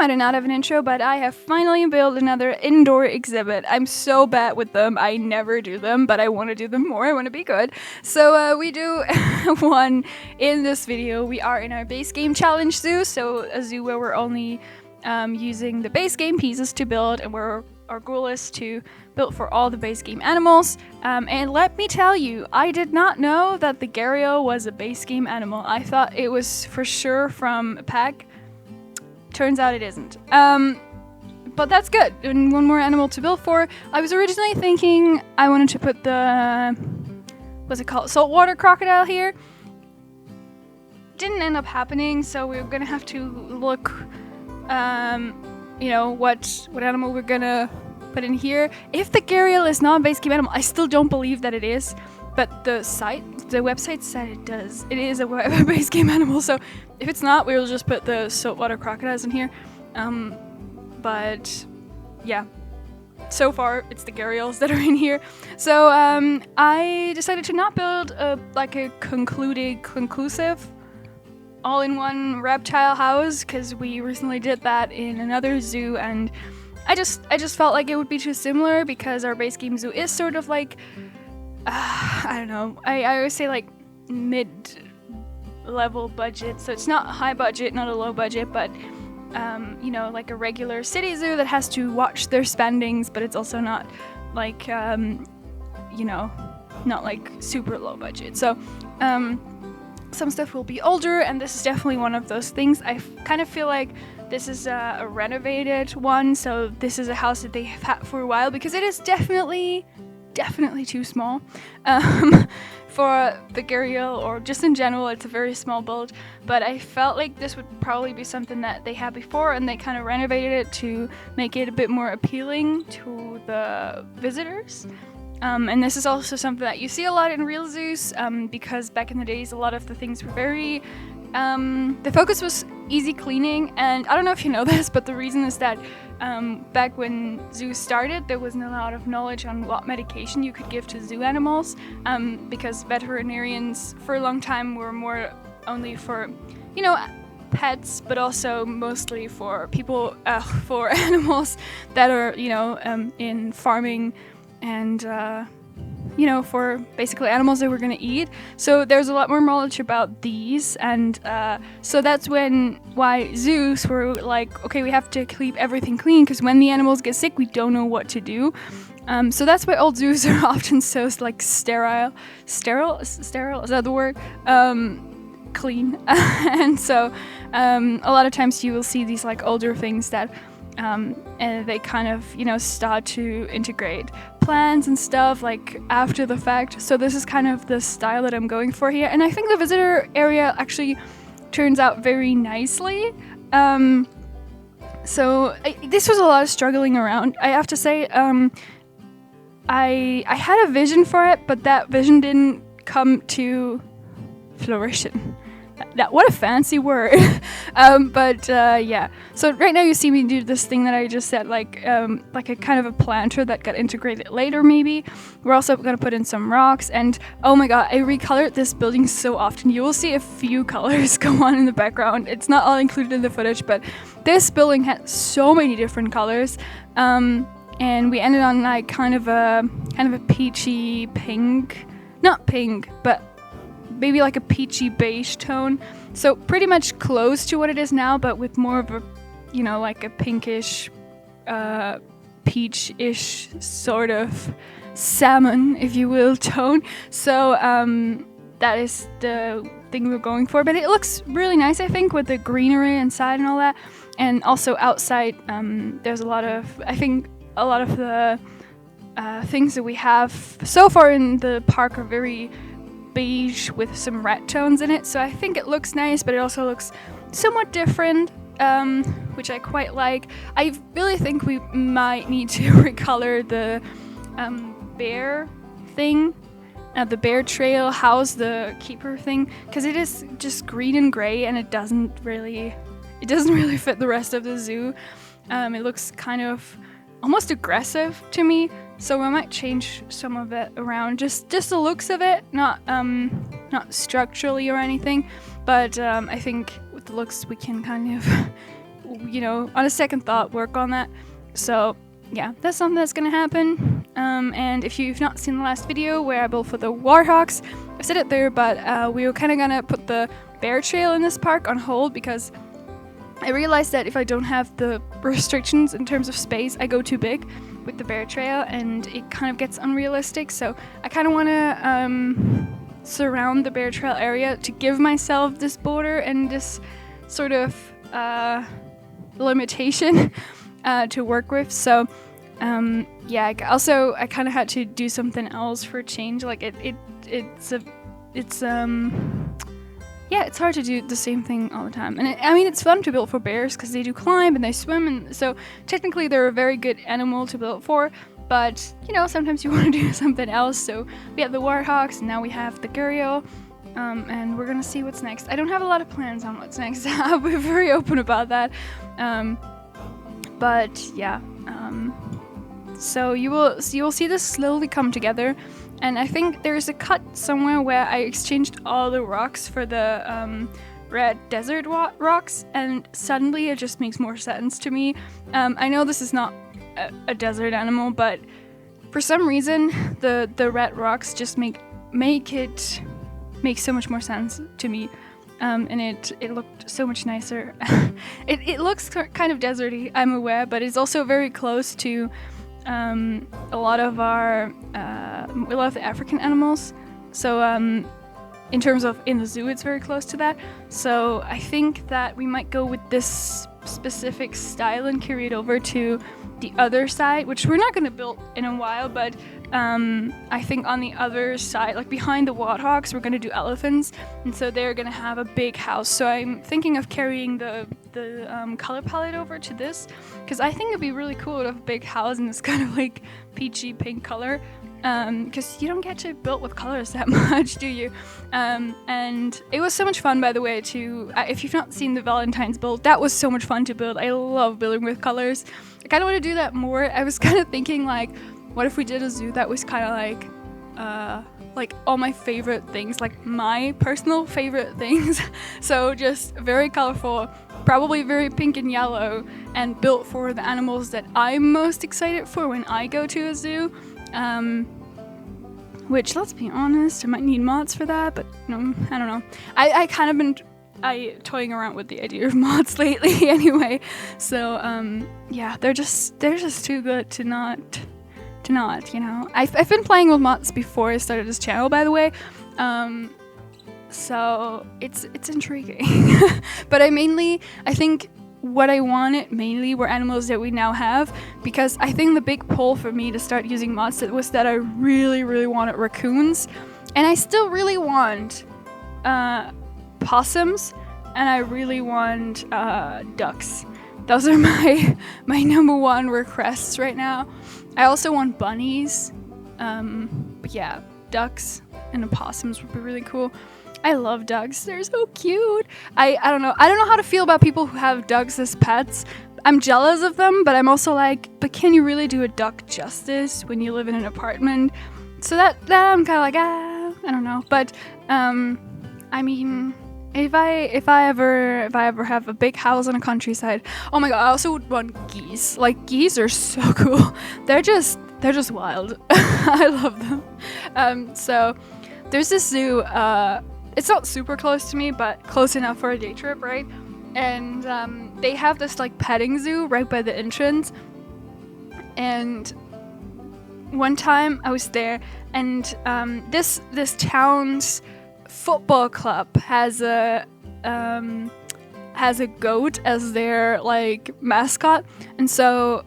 I did not have an intro, but I have finally built another indoor exhibit. I'm so bad with them. I never do them, but I want to do them more. I want to be good. So we do one in this video. We are in our base game challenge zoo, so a zoo where we're only using the base game pieces to build, and where our goal is to build for all the base game animals. And let me tell you, I did not know that the Gharial was a base game animal. I thought it was for sure from a pack. Turns out it isn't. But that's good. And one more animal to build for. I was originally thinking I wanted to put the, what's it called, saltwater crocodile here. Didn't end up happening, so we're gonna have to look, you know, what animal we're gonna put in here. If the Gharial is not a base game animal, I still don't believe that it is. But the website said it does. It is a base game animal, so if it's not, we'll just put the saltwater crocodiles in here. But yeah, so far it's the Gharials that are in here. So I decided to not build a conclusive all-in-one reptile house, because we recently did that in another zoo, and I just felt like it would be too similar, because our base game zoo is sort of like, I don't know, I always say like mid-level budget, so it's not high budget, not a low budget, but you know, like a regular city zoo that has to watch their spendings, but it's also not like, you know, not like super low budget. So some stuff will be older, and this is definitely one of those things. I kind of feel like this is a renovated one, so this is a house that they have had for a while, because it is definitely too small for the Gharial, or just in general. It's a very small build, but I felt like this would probably be something that they had before, and they kind of renovated it to make it a bit more appealing to the visitors. And this is also something that you see a lot in real zoos, because back in the days, a lot of the things were very, the focus was easy cleaning. And I don't know if you know this, but the reason is that back when zoos started, there wasn't a lot of knowledge on what medication you could give to zoo animals, because veterinarians for a long time were more only for, you know, pets, but also mostly for people, for animals that are, you know, in farming, and you know, for basically animals that we're gonna eat. So there's a lot more knowledge about these, and so that's why zoos were like, okay, we have to keep everything clean, because when the animals get sick, we don't know what to do. So that's why old zoos are often so like sterile, is that the word? Clean. And so a lot of times you will see these like older things that and they kind of, you know, start to integrate plans and stuff like after the fact. So this is kind of the style that I'm going for here, and I think the visitor area actually turns out very nicely. So this was a lot of struggling around, I have to say. I had a vision for it, but that vision didn't come to fruition. What a fancy word. But yeah, so right now you see me do this thing that I just said, like a kind of a planter that got integrated later maybe. We're also going to put in some rocks, and oh my god, I recolored this building so often. You will see a few colors go on in the background. It's not all included in the footage, but this building had so many different colors, and we ended on like kind of a peachy pink, not pink, but maybe like a peachy beige tone. So pretty much close to what it is now, but with more of a, you know, like a pinkish, peach-ish sort of salmon, if you will, tone. So that is the thing we're going for. But it looks really nice, I think, with the greenery inside and all that. And also outside, there's a lot of the things that we have so far in the park are very beige with some red tones in it, so I think it looks nice, but it also looks somewhat different, which I quite like. I really think we might need to recolor the bear thing, the bear trail house, the keeper thing, because it is just green and gray, and it doesn't really fit the rest of the zoo. It looks kind of almost aggressive to me. So we might change some of it around, just the looks of it, not structurally or anything, but I think with the looks we can kind of you know, on a second thought, work on that. So yeah, that's something that's gonna happen. And if you've not seen the last video where I built for the Warhawks, I've said it there, but we were kind of gonna put the bear trail in this park on hold because I realized that if I don't have the restrictions in terms of space, I go too big with the bear trail and it kind of gets unrealistic. So I kind of want to surround the bear trail area to give myself this border and this sort of limitation to work with. So yeah, I kind of had to do something else for a change. Like yeah, it's hard to do the same thing all the time. And I mean, it's fun to build for bears because they do climb and they swim, and so technically they're a very good animal to build for. But, you know, sometimes you want to do something else. So we have the Warhawks, and now we have the Gharial, and we're gonna see what's next. I don't have a lot of plans on what's next. I'll be very open about that. But yeah, so you'll see this slowly come together. And I think there's a cut somewhere where I exchanged all the rocks for the red desert rocks, and suddenly it just makes more sense to me. I know this is not a desert animal, but for some reason the red rocks just make so much more sense to me. And it looked so much nicer. It looks kind of deserty, I'm aware, but it's also very close to a lot of the African animals. So in terms of in the zoo, it's very close to that. So I think that we might go with this specific style and carry it over to the other side, which we're not going to build in a while, but I think on the other side, like behind the Warthawks, we're going to do elephants, and so they're going to have a big house. So I'm thinking of carrying the color palette over to this, because I think it'd be really cool to have a big house in this kind of like peachy pink color, because you don't get to build with colors that much, do you? And it was so much fun, by the way, if you've not seen the Valentine's build, that was so much fun to build. I love building with colors. I kind of want to do that more. I was kind of thinking, like, what if we did a zoo that was kind of like all my favorite things, like my personal favorite things. So just very colorful, probably very pink and yellow, and built for the animals that I'm most excited for when I go to a zoo. Which, let's be honest, I might need mods for that, but no, I don't know. I kind of been toying around with the idea of mods lately anyway. So yeah, they're just too good to not, you know. I've been playing with mods before I started this channel, by the way. So it's intriguing. But I think what I wanted mainly were animals that we now have, because I think the big pull for me to start using mods was that I really, really wanted raccoons, and I still really want possums, and I really want ducks. Those are my number one requests right now. I also want bunnies, but yeah, ducks and opossums would be really cool. I love ducks. They're so cute. I don't know. I don't know how to feel about people who have ducks as pets. I'm jealous of them, but I'm also like, but can you really do a duck justice when you live in an apartment? So that I'm kind of like, I don't know. But I mean, if I ever have a big house on a countryside, oh my god, I also would want geese. Like, geese are so cool. They're just wild. I love them. So there's this zoo. It's not super close to me, but close enough for a day trip, right? And they have this like petting zoo right by the entrance. And one time I was there, and this town's football club has a goat as their like mascot, and so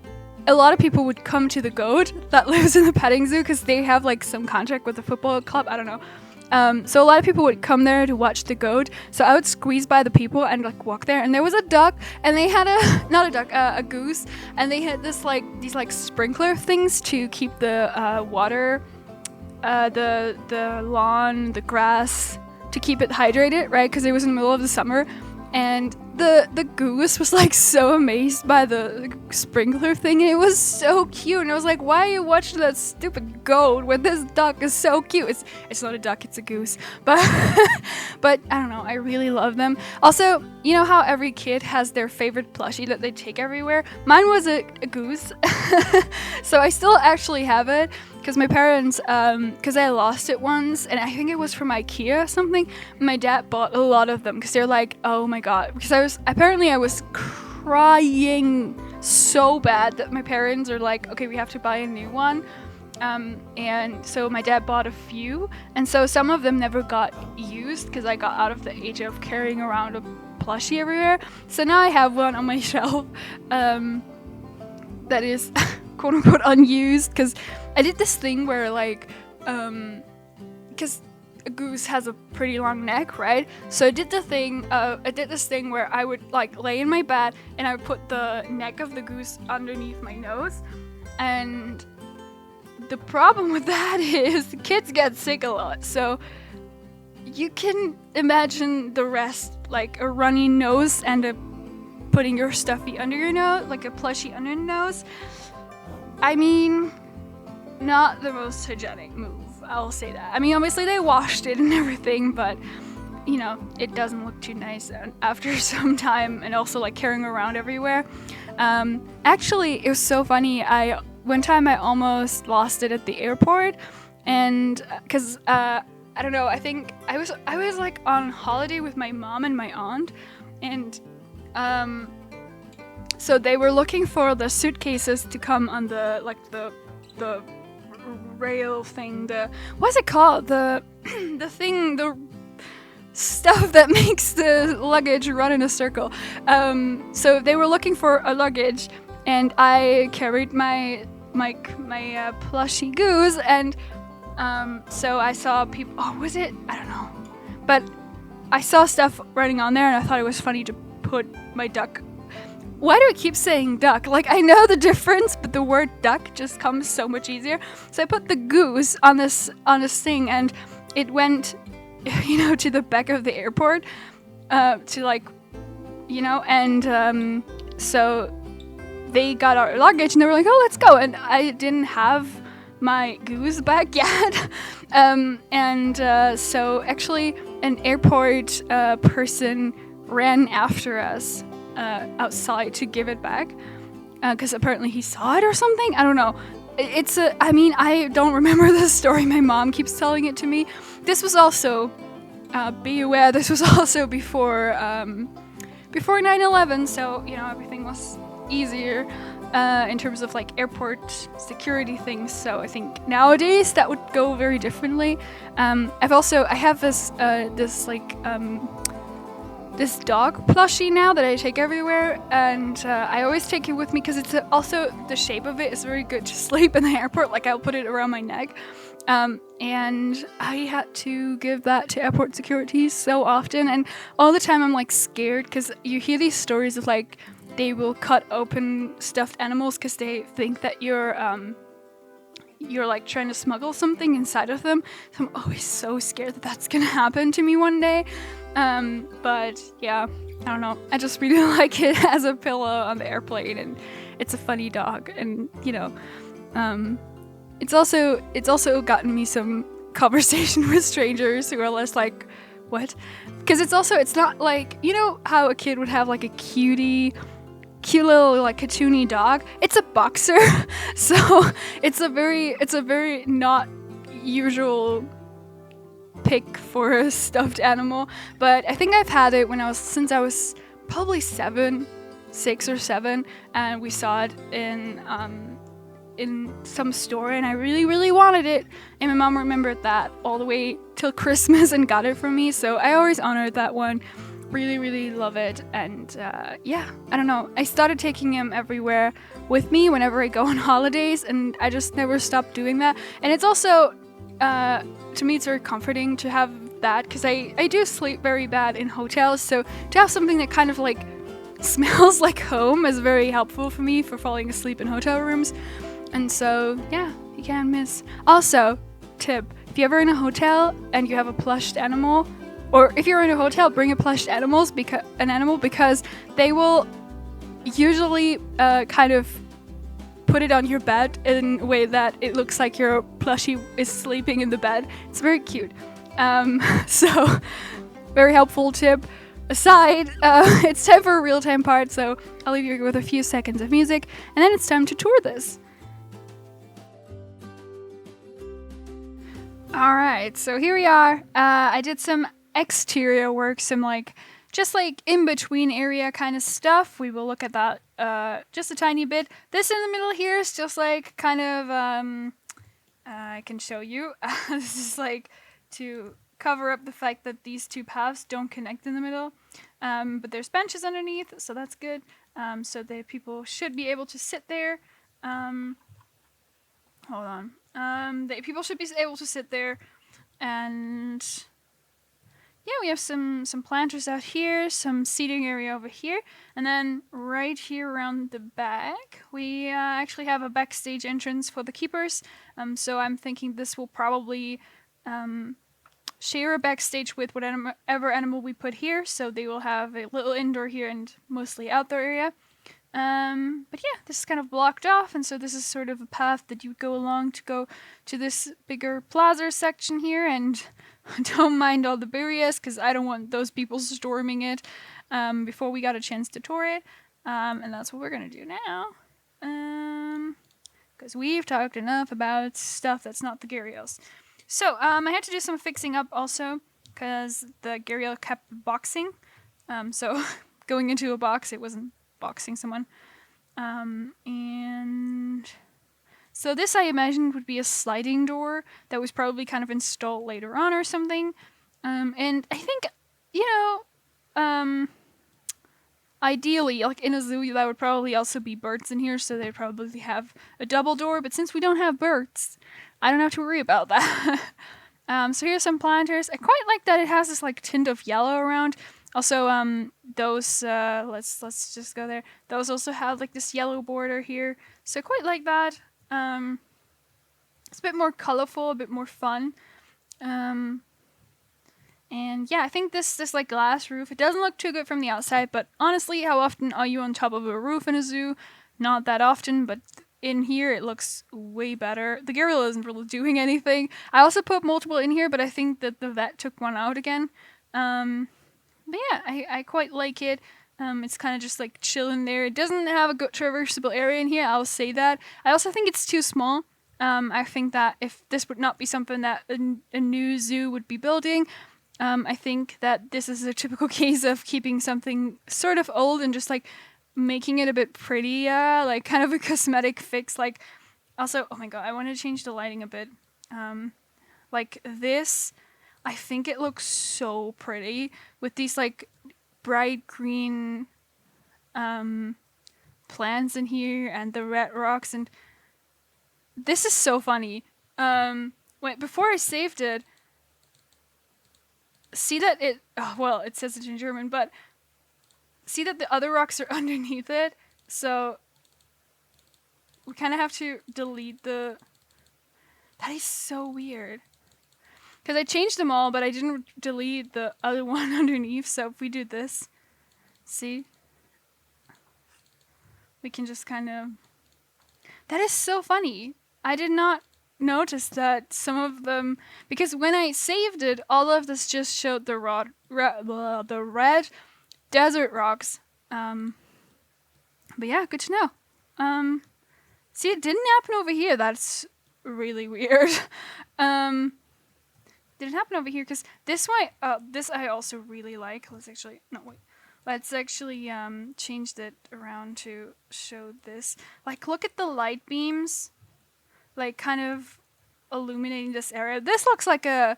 a lot of people would come to the goat that lives in the petting zoo because they have like some contract with the football club. I don't know. So a lot of people would come there to watch the goat. So I would squeeze by the people and like walk there, and there was a duck, and they had a goose, and they had these sprinkler things to keep the water, the lawn, the grass, to keep it hydrated, right? Because it was in the middle of the summer, and the goose was like so amazed by the sprinkler thing, and it was so cute, and I was like, why are you watching that stupid goat when this duck is so cute? It's not a duck, it's a goose, but but I don't know, I really love them. Also, you know how every kid has their favorite plushie that they take everywhere? Mine was a goose. So I still actually have it because my parents, because I lost it once, and I think it was from IKEA or something. My dad bought a lot of them because they're like, oh my god, because I was crying so bad that my parents are like, okay, we have to buy a new one. And so my dad bought a few, and so some of them never got used because I got out of the age of carrying around a plushie everywhere. So now I have one on my shelf that is quote unquote unused, because I did this thing where like because a goose has a pretty long neck, right? So I did this thing where I would like lay in my bed and I would put the neck of the goose underneath my nose, and the problem with that is kids get sick a lot. So you can imagine the rest, like a runny nose and putting your stuffy under your nose, like a plushie under your nose. I mean, not the most hygienic move, I'll say that. I mean, obviously they washed it and everything, but you know, it doesn't look too nice after some time, and also like carrying around everywhere. Actually, it was so funny. One time I almost lost it at the airport, and because I don't know, I think I was like on holiday with my mom and my aunt, and so they were looking for the suitcases to come on the rail thing, what's it called, the stuff that makes the luggage run in a circle. So they were looking for a luggage, and I carried my plushie goose, and so I saw people, was it? I don't know. But I saw stuff writing on there, and I thought it was funny to put my duck. Why do I keep saying duck? Like, I know the difference, but the word duck just comes so much easier. So I put the goose on this thing, and it went, to the back of the airport, to like, and so they got our luggage, and they were like, oh, let's go. And I didn't have my goose back yet. So actually an airport person ran after us outside to give it back, because apparently he saw it or something. I don't know. I don't remember this story. My mom keeps telling it to me. This was also, be aware, this was also before 9/11, so, everything was easier in terms of like airport security things. So I think nowadays that would go very differently. I have this dog plushie now that I take everywhere, and I always take it with me because it's also the shape of it is very good to sleep in the airport. Like, I'll put it around my neck, and I had to give that to airport security so often, and all the time I'm like scared, because you hear these stories of like they will cut open stuffed animals because they think that you're like trying to smuggle something inside of them. So I'm always so scared that that's gonna happen to me one day. But yeah, I don't know. I just really like it as a pillow on the airplane, and it's a funny dog, and it's also gotten me some conversation with strangers who are less like, what? Because it's not like, how a kid would have like a cute little like cartoony dog. It's a boxer. So it's a very not usual pick for a stuffed animal, but I think I've had it since I was probably 6 or 7, and we saw it in some store, and I really, really wanted it, and my mom remembered that all the way till Christmas and got it for me, so I always honored that one. Really, really love it, and I don't know, I started taking him everywhere with me whenever I go on holidays, and I just never stopped doing that. And it's also to me, it's very comforting to have that, because I do sleep very bad in hotels, so to have something that kind of like smells like home is very helpful for me for falling asleep in hotel rooms. And so, yeah, you can't miss. Also, tip, if you're ever in a hotel and you have a plushed animal, or if you're in a hotel, bring a plush animal because they will usually kind of put it on your bed in a way that it looks like your plushie is sleeping in the bed. It's very cute. So, very helpful tip. Aside, it's time for a real-time part, so I'll leave you with a few seconds of music, and then it's time to tour this. Alright, so here we are. I did some exterior work, some just in-between area kind of stuff. We will look at that just a tiny bit. This in the middle here is just kind of, I can show you. This is to cover up the fact that these two paths don't connect in the middle. But there's benches underneath, so that's good. So the people should be able to sit there. Hold on. The people should be able to sit there, and yeah, we have some planters out here, some seating area over here, and then right here around the back, we actually have a backstage entrance for the keepers. So I'm thinking this will probably share a backstage with whatever animal we put here, so they will have a little indoor here and mostly outdoor area. But yeah, this is kind of blocked off, and so this is sort of a path that you would go along to go to this bigger plaza section here, and don't mind all the barriers, because I don't want those people storming it before we got a chance to tour it, and that's what we're gonna do now, because we've talked enough about stuff that's not the Gharials. So, I had to do some fixing up also, because the Gharial kept boxing, so going into a box, it wasn't boxing someone. And so this I imagined would be a sliding door that was probably kind of installed later on or something. And I think, ideally, in a zoo, that would probably also be birds in here, so they'd probably have a double door, but since we don't have birds, I don't have to worry about that. So here's some planters. I quite like that it has this tint of yellow around. Also, those, let's just go there. Those also have this yellow border here. So I quite like that. It's a bit more colorful, a bit more fun. And yeah, I think this glass roof, it doesn't look too good from the outside, but honestly, how often are you on top of a roof in a zoo? Not that often, but in here it looks way better. The Gharial isn't really doing anything. I also put multiple in here, but I think that the vet took one out again. But yeah, I quite like it. It's kind of just chilling there. It doesn't have a good traversable area in here, I'll say that. I also think it's too small. I think that if this would not be something that a new zoo would be building, I think that this is a typical case of keeping something sort of old and just making it a bit prettier, kind of a cosmetic fix. Also, oh my god, I want to change the lighting a bit. This, I think it looks so pretty with these bright green plants in here and the red rocks, and this is so funny. Before I saved it, see that it says it in German, but see that the other rocks are underneath it, so we kind of have to delete that is so weird. Because I changed them all, but I didn't delete the other one underneath, so if we do this, see? We can just kind of... That is so funny. I did not notice that some of them... Because when I saved it, all of this just showed the red desert rocks. But yeah, good to know. See, it didn't happen over here. That's really weird. Did it happen over here? Because this I also really like. Let's actually change that around to show this. Look at the light beams, kind of illuminating this area. This looks like a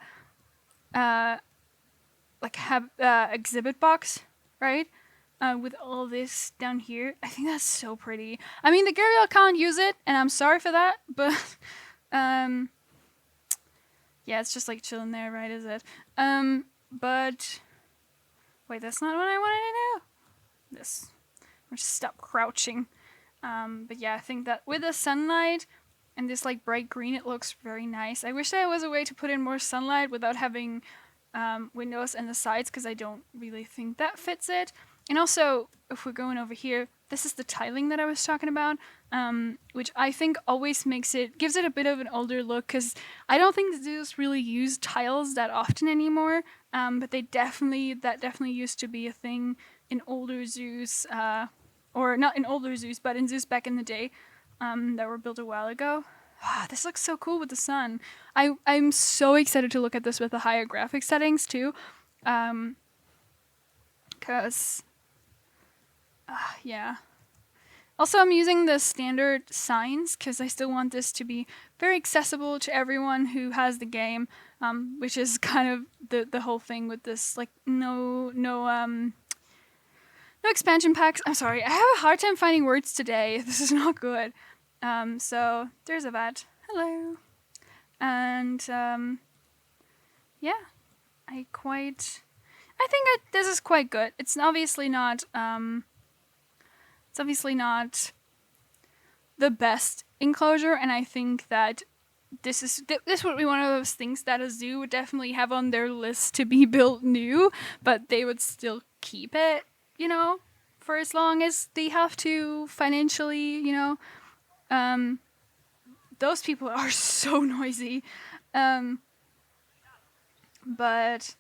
exhibit box, right? With all this down here. I think that's so pretty. I mean, the Gharial can't use it, and I'm sorry for that, but yeah, it's just chilling there, right, is it? But wait, that's not what I wanted to do. This. I'll just stop crouching. But yeah, I think that with the sunlight and this bright green, it looks very nice. I wish there was a way to put in more sunlight without having windows and the sides because I don't really think that fits it. And also, if we're going over here, this is the tiling that I was talking about, which I think always gives it a bit of an older look because I don't think zoos really use tiles that often anymore. But that definitely used to be a thing in older zoos, or not in older zoos, but in zoos back in the day, that were built a while ago. This looks so cool with the sun. I'm so excited to look at this with the higher graphics settings too. Because, yeah. Also, I'm using the standard signs because I still want this to be very accessible to everyone who has the game, which is kind of the whole thing with this, like, no expansion packs. I'm sorry, I have a hard time finding words today. This is not good. So there's a vat. Hello. And yeah, I think this is quite good. It's obviously not the best enclosure, and I think that this would be one of those things that a zoo would definitely have on their list to be built new, but they would still keep it, for as long as they have to financially, those people are so noisy. But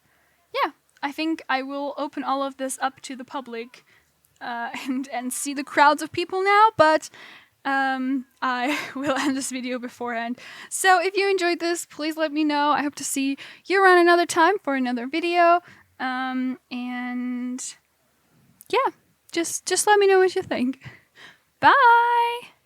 yeah, I think I will open all of this up to the public and see the crowds of people now, but I will end this video beforehand. So if you enjoyed this, please let me know. I hope to see you around another time for another video. And yeah, just let me know what you think. Bye!